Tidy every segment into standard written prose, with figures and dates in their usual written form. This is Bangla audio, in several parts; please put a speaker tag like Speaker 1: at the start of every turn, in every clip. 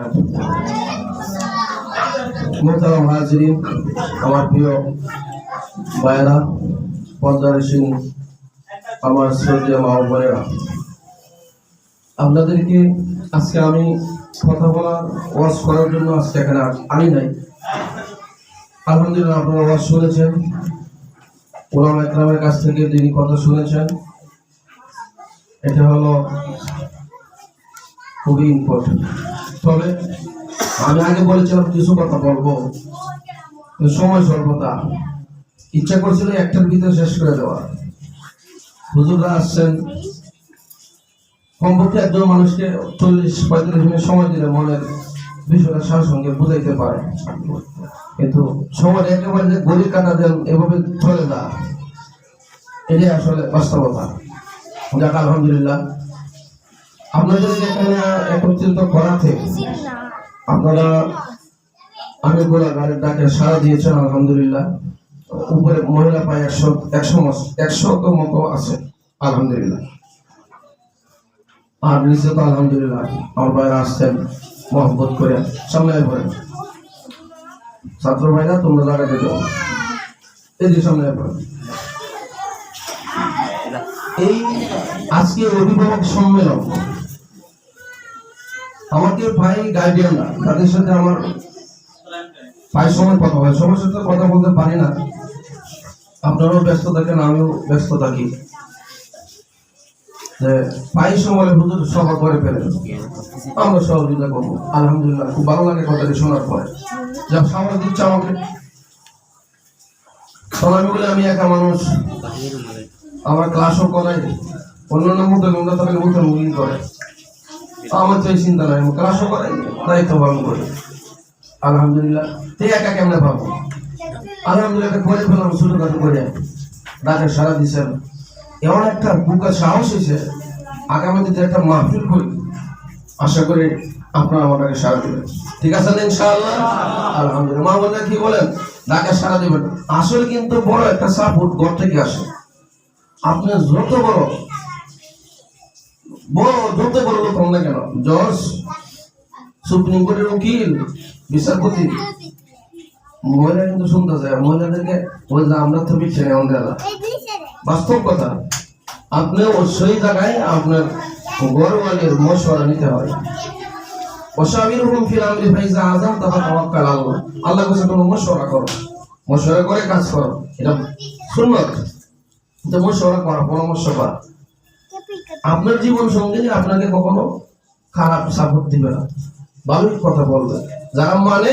Speaker 1: বারাকাতুহু। মুহতারাম হাজিরিন, আমার প্রিয় ভাইয়েরা, পর্দারেশীন আমার শ্রদ্ধেয় মা ও বোনেরা, আপনাদেরকে আজকে আমি কথা বলার ওয়াজ করার জন্য আজকে এখানে আনি নাই। আলহামদুলিল্লাহ, আপনারা ওয়াজ শুনেছেন, উলামা ইকরামের কাছ থেকে যিনি কথা শুনেছেন, এটা হলো খুবই ইম্পর্টেন্ট। তবে আমি আগে বলেছিলাম কিছু কথা বলবো, সময় স্বল্পতা, ইচ্ছা করছিল একটার ভিতরে শেষ করে দেওয়া। হুজুররা আসছেন, কমপক্ষে একজন মানুষকে 40-45 মিনিট সময় দিলে মনের বিষয়টা সঙ্গে বুঝাইতে পারে, কিন্তু সময় একেবারে যে গড়ি কাটা দেন এভাবে চলে না, এটাই আসলে বাস্তবতা। যাক আলহামদুলিল্লাহ, আপনাদের এখানে একত্রিত করাতে আপনারা আমি গোলাঘাটের ডাকে সাড়া দিয়েছেন আলহামদুলিল্লাহ। উপরে মহিলা প্রায় 100 মতো আছে আলহামদুলিল্লাহ, আর নিচে তো আলহামদুলিল্লাহ আমার ভাইরা আসছেন মহব্বত করে। সামনে পড়ে ছাত্র ভাইরা, তোমরা জায়গাতে যাও, এই যে সামনে পড়ে। এই আজকে অভিভাবক সম্মেলন, আমাকে ভাই গার্ডিয়ানরা, তাদের সাথে আমার প্রায় সময় কথা হয়, সবার সাথে কথা বলতে পারি না। আপনারাও ব্যস্ত থাকেন, আমিও ব্যস্ত থাকি, যে প্রায় সময় হুজুর সভা করে ফেলেন, আমরা সহযোগিতা করবো। আলহামদুলিল্লাহ, খুব ভালো লাগে কথাটি শোনার পরে। যা সামনে দিচ্ছে আমাকে, আমি বলে আমি একা মানুষ, আমার ক্লাসও করাই, অন্যান্য মতো নোংরা তাহলে মতো মুগিন করে, আমার তো এই চিন্তা নাই, ক্লাসও করাই, দায়িত্ব পালন করি আলহামদুলিল্লাহ। একা কেমনে পাবো? আলহামদুলিল্লাহ করে ফেলাম, ছোটখাটো করে ডাকে সারা দিচ্ছেন। এমন একটা বুকের সাহস হয়েছে, আগামী দিনে একটা মাহফিল করি, আশা করি আপনারা আমাকে সারা দেবেন। ঠিক আছে না ইনশাআল্লাহ? আলহামদুলিল্লাহ। মা বোনেরা কি বলেন? ডাকে সারা দেবেন। আসলে কিন্তু বড় একটা সাপোর্ট ঘর থেকে আসে। আপনি যত বড় লোক হন না কেন, জজ, সুপ্রিম কোর্টের উকিল, বিচারপতি, মহিলা কিন্তু শুনতে চায়, মহিলাদেরকে বলতে আমরা তো পিছিয়ে নেই আমাদের। বাস্তব কথা, আপনি ওই জায়গায় আপনার গরওয়ালের মশওয়ারা নিতে হয়। ওয়াশাবিরহুম ফিল আমরি ফাইজা আযামতা ফাতাওয়াক্কাল আল্লাহ। আল্লাহর কাছে কোনো মশওয়ারা করো, মশওয়ারা করে কাজ করো, এটা সুন্নাত। তো মশওয়ারা করা, পরামর্শ করা, আপনার জীবন সঙ্গী আপনাকে কখনো খারাপ সাপোর্ট দিবে না, ভালোই কথা বলবে। যারা মানে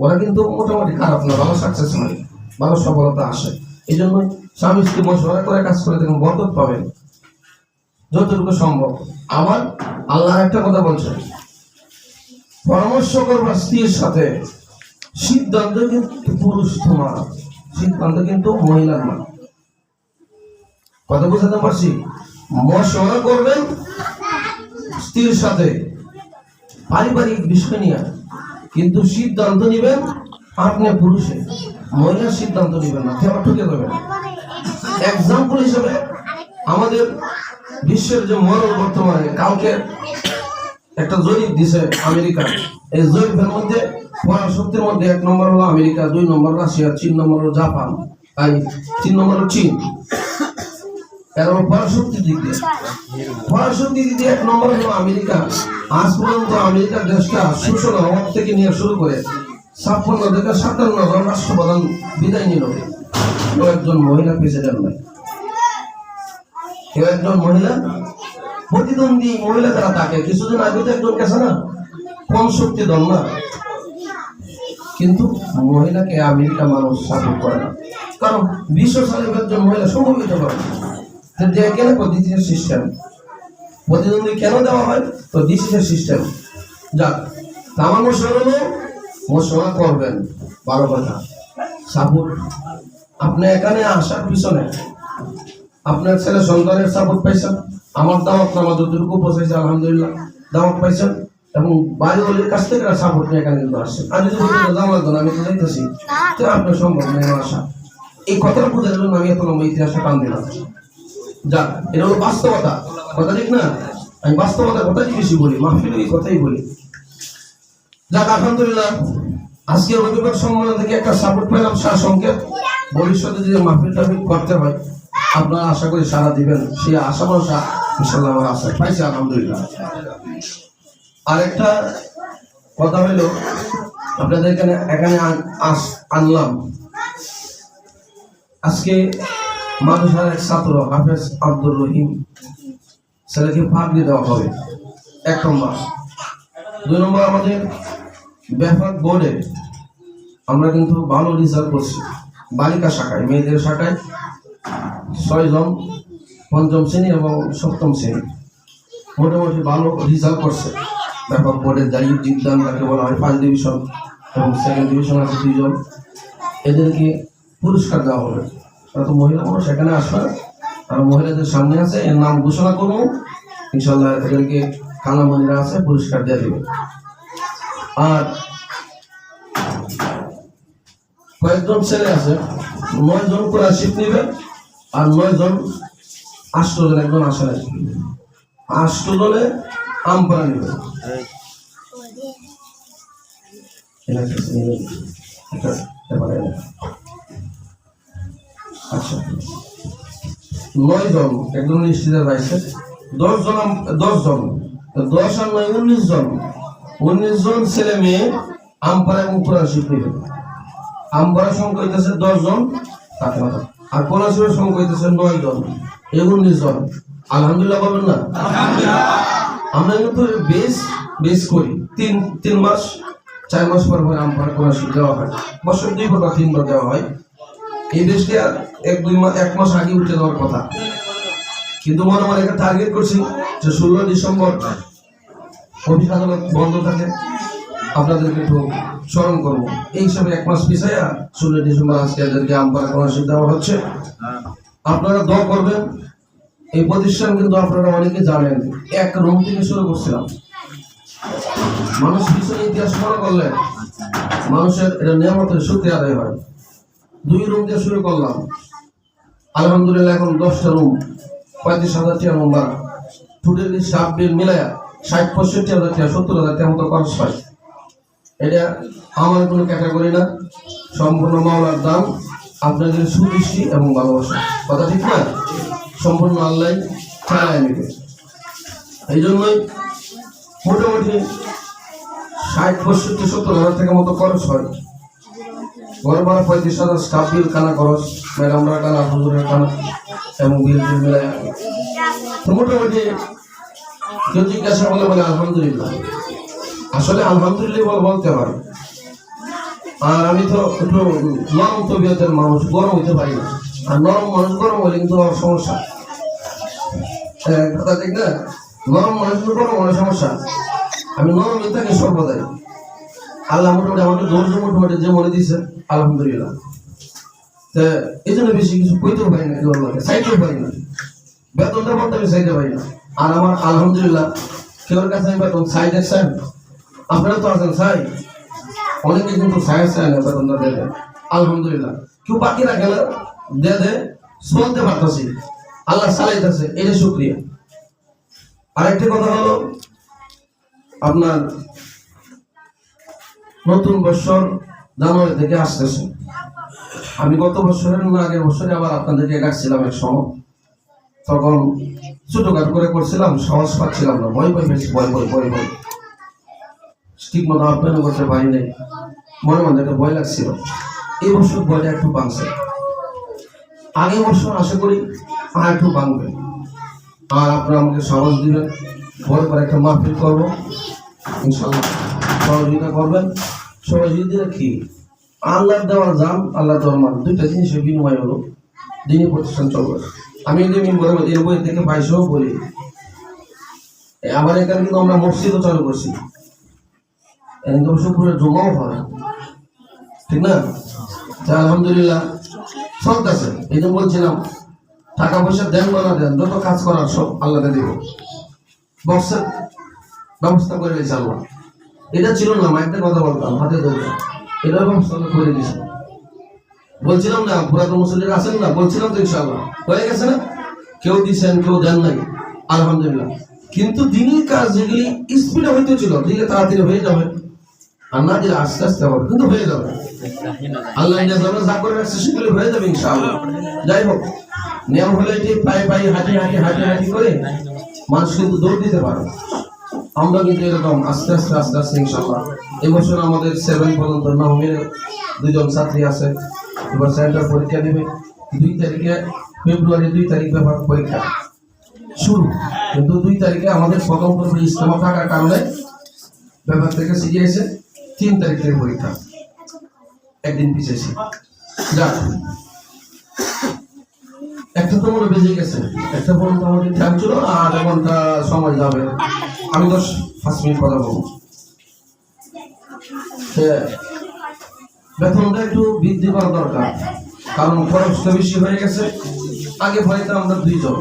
Speaker 1: ওরা কিন্তু মোটামুটি খারাপ না, ভালো সাকসেস হয়, ভালো সফলতা আসে। এই জন্য স্বামী স্ত্রী মশওয়ারা করে কাজ করে দেখুন, বরকত পাবেন যতটুকু সম্ভব। আমার আল্লাহ একটা কথা বলছেন, পরামর্শ করবা স্ত্রীর সাথে, সিদ্ধান্ত কিন্তু পুরুষ তোমার, সিদ্ধান্ত কিন্তু মহিলার না। কথা বুঝাতে পারছি? মশওয়ারা করবেন স্ত্রীর সাথে পারিবারিক বিষয় নিয়ে, কিন্তু সিদ্ধান্ত নিবেন আপনি পুরুষে, মহিলার সিদ্ধান্ত নিবেন না, কেমন ঠকে যাবেন। এক্সাম্পল হিসেবে আমাদের বিশ্বের যে মরণ, বর্তমানে কালকে একটা জরিপ দিছে আমেরিকা, এই জরিপের মধ্যে পরাশক্তির মধ্যে 1 নম্বর হলো আমেরিকা, 2 নম্বর রাশিয়া, 3 নম্বর হলো জাপান, 3 নম্বর হলো চীন। এর পরাশক্তির দিক দিয়ে 1 নম্বর হলো আমেরিকা। আজ পর্যন্ত আমেরিকার দেশটা শোষণ হওয়ার থেকে নিয়ে শুরু করে 56 থেকে 57 জন রাষ্ট্রপ্রধান বিদায় নিল, কেউ একজন মহিলা প্রেসিডেন্ট নয়, কেউ একজন মহিলা প্রতিদ্বন্দ্বী মহিলা যারা থাকে। কিছুদিন আগে তো একজন গেছে না, কম শক্তি দল না, কিন্তু মহিলাকে আমেরিকা মানুষ সাপোর্ট করে না, কারণ 20 সালে একজন মহিলা সম্ভবিত করে কেন পদ্ধতির সিস্টেম, প্রতিদ্বন্দ্বী কেন দেওয়া হয়? তো ডিসিশন সিস্টেম। যাক, আমার মশওয়ারা করবেন, ভালো কথা, সাপোর্ট। আপনি এখানে আসার পিছনে আপনার ছেলে সন্তানের সাপোর্ট পাইছেন, আমার দাওয়াত নামা যতটুকু পৌঁছেছে আলহামদুলিল্লাহ দাওয়াত পাইছেন, এবং বাড়িওয়ালির কাছ থেকে সাপোর্ট নিয়ে এখানে কিন্তু আসছেন। আর যদি দাওয়াত দেন আমি তো যাইতেছি, তো আপনার সম্ভব নেই আসা। এই কথাটা বোঝার জন্য আমি এত লম্বা ইতিহাসটা টান দিলাম। যাক, এটা হলো বাস্তবতা, কথা ঠিক না? আমি বাস্তবতার কথাই বেশি বলি, মাহফিলে এই কথাই বলি। যাক আলহামদুলিল্লাহ, আজকে রবিবার সম্মেলন থেকে একটা সাপোর্ট পেলাম সংকেত। ভবিষ্যতে যদি মাহফিল টাফিল করতে হয় আপনারা আশা করি সারা দিবেন, সেই আশা ভরসা ইনশাল্লাহ আমার আশা পাইছি আলহামদুলিল্লাহ। আরেকটা কথা হইল, আপনাদের এখানে আনলাম আজকে মাদ্রাসার এক ছাত্র হাফেজ আব্দুর রহিম ছেলেকে পাগড়ি দেওয়া হবে, 1 নম্বর। 2 নম্বর, আমাদের ব্যাপক বোর্ডে আমরা কিন্তু ভালো রেজাল্ট করছি। বালিকা শাখায়, মেয়েদের শাখায় 6 জন 5ম শ্রেণী এবং 7ম শ্রেণী মোটামুটি ভালো রেজাল্ট করছে। ব্যাপক বোর্ডের যাই জিদ্দান তাকে বলা হয়, 5 ডিভিশন এবং 2nd ডিভিশন আছে 2 জন। এদেরকে পুরস্কার দেওয়া হবে। তারা তো মহিলা মানুষ, সেখানে আসবে, আর মহিলাদের সামনে আছে, এর নাম ঘোষণা করবো ইনশাল্লাহ। এদেরকে কালামণিরা আছে, পুরস্কার দিয়ে দেবে। আর কয়েকজন ছেলে আছে, 9 জন কোরআন শিখ নেবে, আর 9 জন 8 জন, একজন আসে না, 8 জনে আম পড়া নেবে। আচ্ছা, 9 জন, একজন নিশ্চিত আছে, 10 জন 10 আর 9 19 জন, 19 জন ছেলে মেয়ে আমপাড়া এবং কোরআন শিখ নেবে। আমপাড়ার সংখ্যা হইতেছে 10 জন, আর কোরআন শিখের সংখ্যা হইতেছে 9 জন, 19 জন। আলহামদুলিল্লাহ বলবেন না? আমরা কিন্তু বেস করি 3 মাস 4 মাস পর পর আমপাড়া কোরআন শিখ দেওয়া হয়, বছর 2 বার বা 3 বার দেওয়া হয়। এই দেশকে আর 1 মাস আগে উঠে দেওয়ার কথা, কিন্তু মনে মনে একটা টার্গেট করছি যে 16 ডিসেম্বর অফিস আদালত বন্ধ থাকে, আপনাদেরকে একটু স্মরণ করবো। এই হিসাবে 1 মাস পিছাইয়া 16 ডিসেম্বর আজকে এদেরকে আমপাড়া কোরআন শিখ দেওয়া হচ্ছে। আপনারা দোয়া করবেন। এই প্রতিষ্ঠান কিন্তু আপনারা অনেকে জানেন, 1 রুম থেকে শুরু করছিলাম। মানুষ পিছনে ইতিহাস মনে করলে মানুষের এটা নিয়ামতের শুকরিয়া আদায় হয়। 2 রুম দিয়ে শুরু করলাম, আলহামদুলিল্লাহ এখন 10টা রুম, 35,000 টাকা রুম ভাড়া, টোটালি স্টাফ বিল মিলায়া 60-65,000 টাকা, 70,000 টাকা মতো খরচ হয়। এটা আমার কোনো ক্যাটাগরি না, সম্পূর্ণ মাওলার দাম, আপনাদের সুদৃষ্টি এবং ভালোবাসা। কথা ঠিক না? সম্পূর্ণ আল্লাহ চালায় নেবে। এই জন্যই মোটামুটি 60-65-70,000 টাকা মতো খরচ হয়। ঘর ভাড়া 35,000, স্টাফ বিল, খানা খরচ, ম্যাডামরা খানা, হুজুরের খানা এবং বিল মিলায় মোটামুটি কেউ জিজ্ঞাসা বলে আলহামদুলিল্লাহ। আসলে আলহামদুলিল্লাহ বলতে হয়। আর আমি তো একটু নরম তবিয়তের মানুষ, গরম হইতে পারি না। আর নরম মানুষ গরম হলে কিন্তু আমার সমস্যা, কথা ঠিক না? নরম মানুষ গরম হলে সমস্যা। আমি নরমই থাকি সর্বদাই। আল্লাহ মোটামুটি আমাকে ধৈর্য মোটামুটি যে মনে দিছে আলহামদুলিল্লাহ। এই জন্য বেশি কিছু কইতেও পারি না, চাইতেও পারি না, বেতনটা বলতে আমি চাইতে পারি না। আর আমার আলহামদুলিল্লাহ কেউর কাছে আমি বেতন চাই দেখছেন, আপনারা তো আছেন চাই, অনেকে কিন্তু চাই না বেতনটা দেবে। আলহামদুলিল্লাহ কেউ বাকি রাখে না, দে চলতে পারতেছি, আল্লাহ চালাইতেছে, এটা শুক্রিয়া। আরেকটি কথা হলো, আপনার নতুন বছর জানুয়ারি থেকে আসতেছে। আমি গত বছরের না আগের বছরে আবার আপনাদেরকে ডাকছিলাম এক সময়, তখন ছোটখাটো করে করছিলাম, সাহস পাচ্ছিলাম না, ভয় পেয়েছি, ভয় ঠিক মতো আপ্যায়ন করতে পারি নাই, মনে মধ্যে একটা ভয় লাগছিল। এই বছর ভয়টা একটু ভাঙছে, আগের বছর আশা করি আর একটু ভাঙবে। আর আপনারা আমাকে সাহস দিবেন, ভয় করে একটা মাহফিল করবো ইনশাল্লাহ, সহযোগিতা করবেন। সহযোগিতা কি? আল্লাহর দেওয়া জান, আল্লাহ দেওয়ার মান, 2টা জিনিসের বিনিময় হলো দিনী প্রতিষ্ঠান চলবে। আমি এর বই থেকে পাইসেও বলি, আমার এখানে কিন্তু আমরা মসজিদও চালু করছি, কিন্তু শুক্রের জমাও হয়, ঠিক না? আলহামদুলিল্লাহ চলতেছে। এই জন্য বলছিলাম, টাকা পয়সা দেন বা না দেন, যত কাজ করার সব আল্লাহকে দিব, বক্সের ব্যবস্থা করে দিয়েছে আল্লাহ। এটা ছিল না, মাইকটা কথা বলতাম হাতে ধরে, এটার ব্যবস্থা করে দিয়েছে। বলছিলাম না পুরাতন মুসল্লিরা আছেন না, বলছিলাম তো ইনশাআল্লাহ হয়ে গেছে না, কেউ দিচ্ছেন কেউ দেন নাই আলহামদুলিল্লাহ। কিন্তু দিনের কাজ যেগুলি স্পিডে হইতে ছিল, দিলে তাড়াতাড়ি হয়ে যাবে, আর না দিলে আস্তে আস্তে হবে, কিন্তু হয়ে যাবে। আল্লাহ যা করে রাখছে সেগুলো হয়ে যাবে ইনশাআল্লাহ। যাই হোক, নিয়ম হলে এটি পায়ে পায়ে হাঁটি করে মানুষ কিন্তু দৌড় দিতে পারে। আমরা কিন্তু এরকম আস্তে আস্তে ইনশাআল্লাহ। এবছর আমাদের 7 পর্যন্ত নবমের 2 জন ছাত্রী আছে, এবার সেন্টার পরীক্ষা দিবে 2 তারিখে, ফেব্রুয়ারি 2 তারিখ ব্যাপার পরীক্ষা শুরু, কিন্তু 2 তারিখে আমাদের প্রথম পর্বে ইজতেমা থাকার কারণে ব্যাপার থেকে সিরিয়াসে 3 তারিখ থেকে পরীক্ষা, একদিন পিছিয়েছি। যাক, একটা তো মনে বেজে গেছে, একটা পর্যন্ত আমাদের টাইম ছিল, 8 ঘন্টা সময় যাবে। আমি 5 মিনিট কথা বলবো। বেতনটা একটু বৃদ্ধি করা দরকার, কারণ খরচটা বেশি হয়ে গেছে। আগে ভয়তে আমরা 2 জন,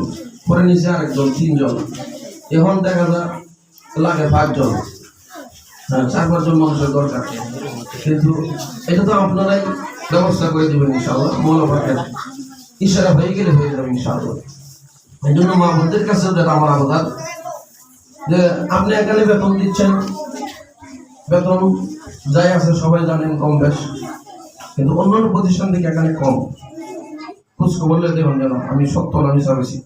Speaker 1: পরে নিচে আরেকজন, 3 জন, এখন দেখা যায় লাগে 5 জন, 4-5 জন মানুষের দরকার। কিন্তু এটা তো আপনারাই ব্যবস্থা করে দিবেন ইনশাআল্লাহ। মনোভাবের ইশারা হয়ে গেলে হয়ে যাবে ইনশাআল্লাহ। এই জন্য মা বোনদের কাছে যেটা আমার আবেদন, যে আপনি এখানে বেতন দিচ্ছেন, বেতন যাই আছে সবাই জানেন কম বেশ, কিন্তু অন্যান্য প্রতিষ্ঠান থেকে এখানে কম। খোঁজখবর বললে দেখুন যেন আমি সত্য না আমি চাবেছি,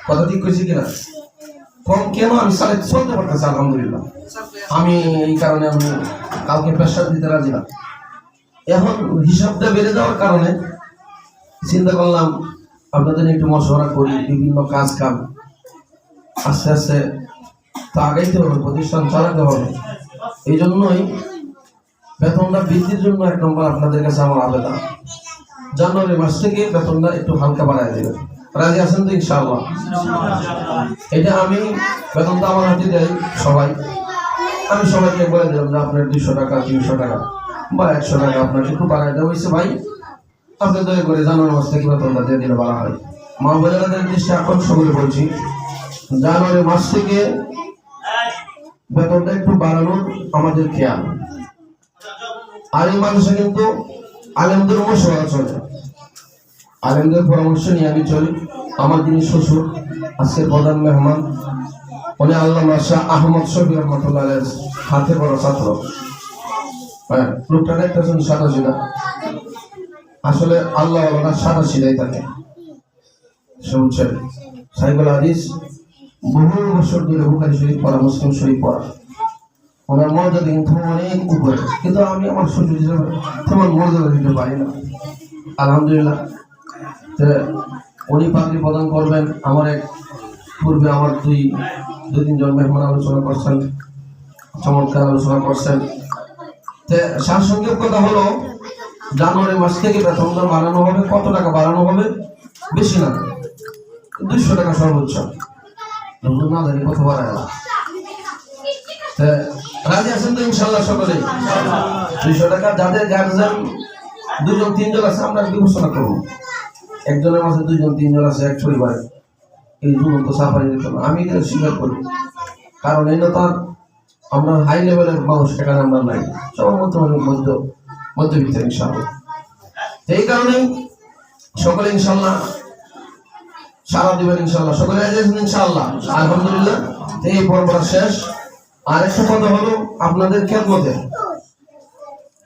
Speaker 1: কথা ঠিক করেছি কিনা? কম কেন? আমি চলতে পারতেছি আলহামদুলিল্লাহ। আমি এই কারণে আমি কাউকে প্রেশার দিতে রাজি না। এখন হিসাবটা বেড়ে যাওয়ার কারণে চিন্তা করলাম আপনাদের একটু মশওয়ারা করি, বিভিন্ন কাজ কাম আস্তে আস্তে তা আগাইতে হবে, প্রতিষ্ঠান চালাতে হবে। এই জন্যই বেতনটা বৃদ্ধির জন্য 1 নম্বর আপনাদের কাছে আমার আবেদন, জানুয়ারি মাস থেকে বেতনটা একটু হালকা বাড়ায় দেবেন। রাজি আছেন তো ইনশাআল্লাহ? এটা আমি বেতনটা আমার হাতে দেয় সবাই, আমি সবাইকে বলে দিলাম যে আপনার 200 টাকা 300 টাকা বা 100 টাকা আপনাকে একটু বাড়ায় দেওয়া হয়েছে ভাই, আপনি দয়া করে জানুয়ারি মাস থেকে বেতনটা দিয়ে দিলে বলা হয়। মা বোনেদের দৃষ্টি আকর্ষণ করে বলছি, জানুয়ারি মাস থেকে বেতনটা একটু বাড়ানোর আমাদের খেয়াল। আর এই মানুষে কিন্তু আলেমদের মশওয়ারা চলে, আলেমদের পরামর্শ নিয়ে আমি চলি। আমার যিনি শ্বশুর, আজকের প্রধান মেহমান, উনি আল্লামা শাহ আহমদ শফি রহমতুল্লাহ আলাইহির হাতে বড় ছাত্র। হ্যাঁ, লোকটা একটা সাদা সিধা, আসলে আল্লাহ সাদা সিধাই থাকে। শুনছেন সাইকুল হাদিস, বহু বছর ধরে বুখারী শরীফ পড়া, মুসলিম শরীফ পড়া, ওনার মর্যাদা কিন্তু অনেক উপরে, কিন্তু আমি আমার শ্বশুর হিসেবে তেমন মর্যাদা দিতে পারি না। আলহামদুলিল্লাহ, উনি পাগড়ি প্রদান করবেন। আমার এক পূর্বে আমার 2-3 জন মেহমান আলোচনা করছেন, চমৎকার আলোচনা করছেন। সারসংক্ষেপ কথা হলো, জানুয়ারি মাস থেকে বেতনটা বাড়ানো হবে। কত টাকা বাড়ানো হবে? বেশি না, 200 টাকা সর্বোচ্চ, না জানি কত বাড়ায়। রাজি আছেন তো ইনশাআল্লাহ সকলেই? 200 টাকা। যাদের গার্জেন 2 জন 3 জন আছে, আমরা বিবেচনা করবো, একজনের মাঝে 2 জন 3 জন আছে এক পরিবারে, এই দুরন্ত সাফারি দিত না। আমি এটা স্বীকার করি, কারণ এটা তো আমরা হাই লেভেলের মানুষ এখানে আমরা নাই, সবার মধ্যবিত্ত ইনশাআল্লাহ। এই কারণেই সকলে ইনশাআল্লাহ সারা দিবেন ইনশাআল্লাহ। সকলে ইনশাআল্লাহ আলহামদুলিল্লাহ। এই পর্বটা শেষ। আর একটা কথা হলো, আপনাদের খেদমতে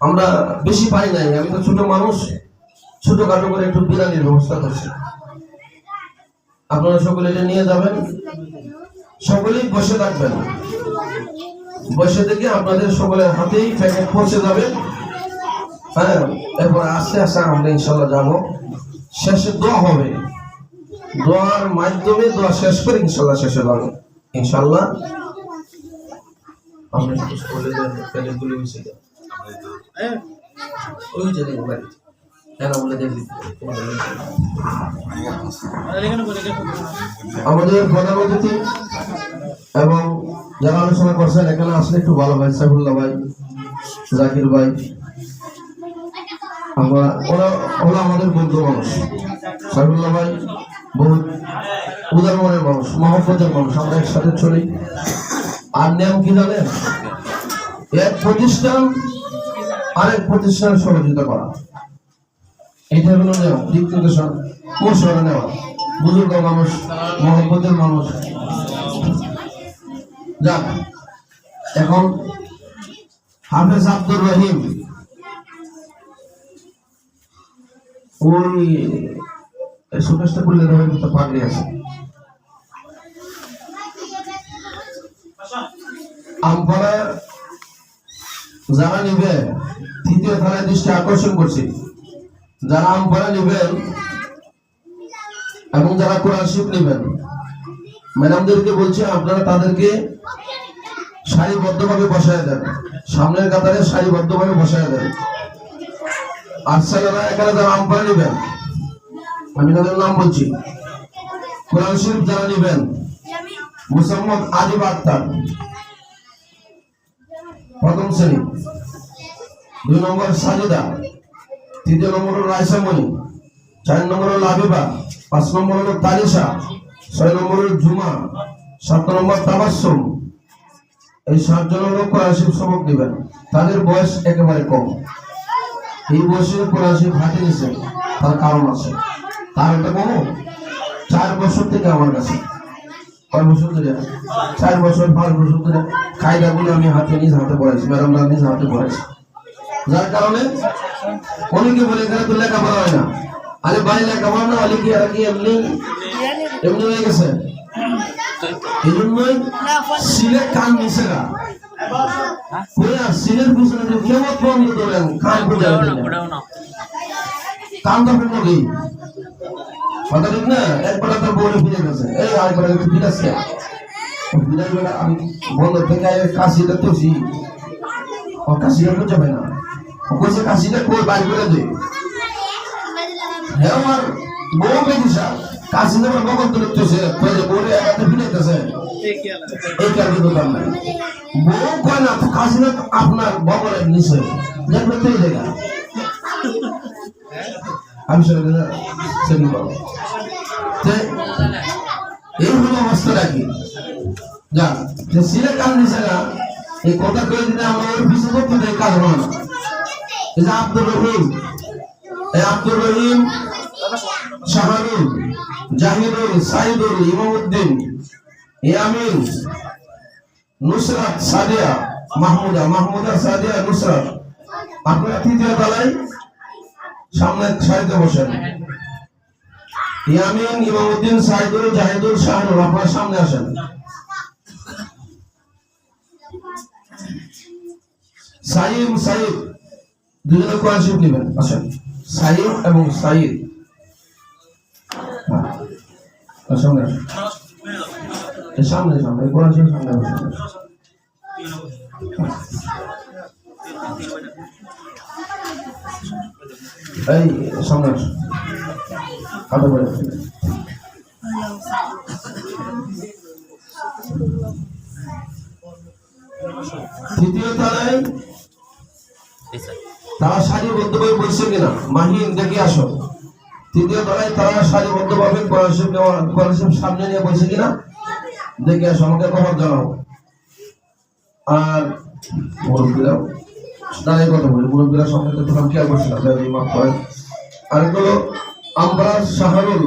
Speaker 1: আমরা বেশি পাই নাই, আমি তো ছোট মানুষ, ছোটখাটো করে একটু বিরিয়ানির ব্যবস্থা করছি। আপনারা সকলে এটা নিয়ে যাবেন, সকলেই বসে থাকবেন, বসে থেকে আপনাদের সকলের হাতেই প্যাকেট পৌঁছে যাবে। হ্যাঁ, এরপর আস্তে আস্তে আমরা ইনশাআল্লাহ যাবো। শেষে দোয়া হবে, দোয়ার মাধ্যমে দোয়া শেষ করে ইনশাআল্লাহ শেষে যাবো ইনশাআল্লাহ। আমরা বলে দেন প্যাকেটগুলো মিশে দেন, ওই যে দেখবেন আমাদের প্রধান অতিথি এবং যারা আলোচনা করছেন এখানে আসলে একটু ভালো ভাই, সাইফুল্লাহ ভাই, জাকির ভাই, ওরা হলো আমাদের বন্ধু মানুষ। সাইফুল্লাহ ভাই বহুত উদার মনের মানুষ, মহব্বতের মানুষ, আমরা একসাথে চলি। আর নিয়ম কি জানেন? এক প্রতিষ্ঠান আরেক প্রতিষ্ঠানের সহযোগিতা করা, এটা হলো নিয়ম। দিক নির্দেশন মশওয়ারা নেওয়া, বুজুর্গ মানুষ, মহব্বতের মানুষ। যাক, এখন হাফেজ আব্দুর রহিম, ওই সুকেশটা করলে তো পাগড়ি আছে। আমপাড়া যারা নিবে তৃতীয় থানায় দৃষ্টি আকর্ষণ করছি, যারা আমপাড়া নিবেন এবং যারা কোরআন শরীফ নিবেন, ম্যাডামদেরকে বলছি আপনারা তাদেরকে সারিবদ্ধভাবে বসায় দেন, সামনের কাতারে সারিবদ্ধভাবে বসায় দেন। আর ছেলেরা এখানে যারা আমপাড়া নিবেন, আমি তাদের নাম বলছি। কোরআন শরীফ যারা নিবেন, মুসাম্মদ আজিব আক্তার প্রথম শ্রেণী, 2 নম্বর সাজিদা, 3 নম্বর রাইসামণি, 4 নম্বর লাবিবা, 5 নম্বর হলো তালিশা, 6 নম্বর জুমা, 7 নম্বর তাবাসসুম। এই 7 জন হলো কোরআন শরীফ সবক দিবেন। তাদের বয়স একেবারে কম, এই বয়সে কোরআন শরীফ হাতে নিছে, তার কারণ আছে। তার একটা কম 4 বছর থেকে আমার কাছে, 4 বছর ধরে 5 বছর ধরে কায়দাগুলো আমি নিজ হাতে পড়াইছি, ম্যাডামরা নিজ হাতে পড়াইছি। যার কারণে অনেকে বলে এখানে তো লেখাপড়া হয় না। আরে ভাই লেখাপড়া না হলে কি আর কি এমনি হয়ে গেছে। এই জন্যই সিলে কান নিছে না, সিলের পিছনে যে কেমন বন্ধ করেন কান বুঝা কান তো কি কথা ঠিক না। একবার তো বলে ফিরে গেছে, এই আরেকবার একটু ফিরে আসছে, আমি বন্ধ থেকে কাশিটা তুলছি, কাশিটা তো যাবে না, বলছে কাশিটা কই বাড়ি করে দে। হ্যাঁ আমার বউ বেদিসা কাশি যখন বগল তুলে তুলছে বলে একাতে ফিরেছে, এই কারণে দোকান নাই। বউ কয় না কাশিটা আপনার বগলের নিচে দেখবে তো এই জায়গা আমি সেদিন পাবো। এই হলো অবস্থা রাখি যা যে সিলে কান নিছে না, এই কথা কয়ে দিলে আমরা ওর পিছু করতে দেয়, কাজ হবে না। এই যে আব্দুর রহিম, এই আব্দুর রহিম, শাহানুল, জাহিদুল, সাইদুল, ইমামউদ্দিন, ইয়ামিন, নুসরাত, সাদিয়া, মাহমুদা, সাদিয়া, নুসরাত, আপনারা তৃতীয় তলায় সামনে সারিতে বসেন। ইয়ামিন, ইমামউদ্দিন, সাইদুল, জাহিদুল, শাহানুল আপনারা সামনে আসেন। সাইদ, দুজনে কোরআন শরীফ নেবেন, আসেন। সাইদ এবং সাইদ সামনে আসেন, সামনে কোরআন শরীফ সামনে বসেন। এই সামনে আসেন, কাঁধে পড়ে তৃতীয় তলায় তারা সারিবদ্ধভাবে বলছে কিনা মাহিন দেখে আসো। তৃতীয় তলায় তারা সারিবদ্ধভাবে কোরআন শরীফ সামনে নিয়ে বলছে কিনা দেখে আসো, আমাকে খবর জানাও। আর মুরব্বীরাও দাঁড়াই কথা বলি, মুরব্বীরা সঙ্গে তো তখন খেয়াল করছিলাম। আর এগুলো আমরা শাহরুল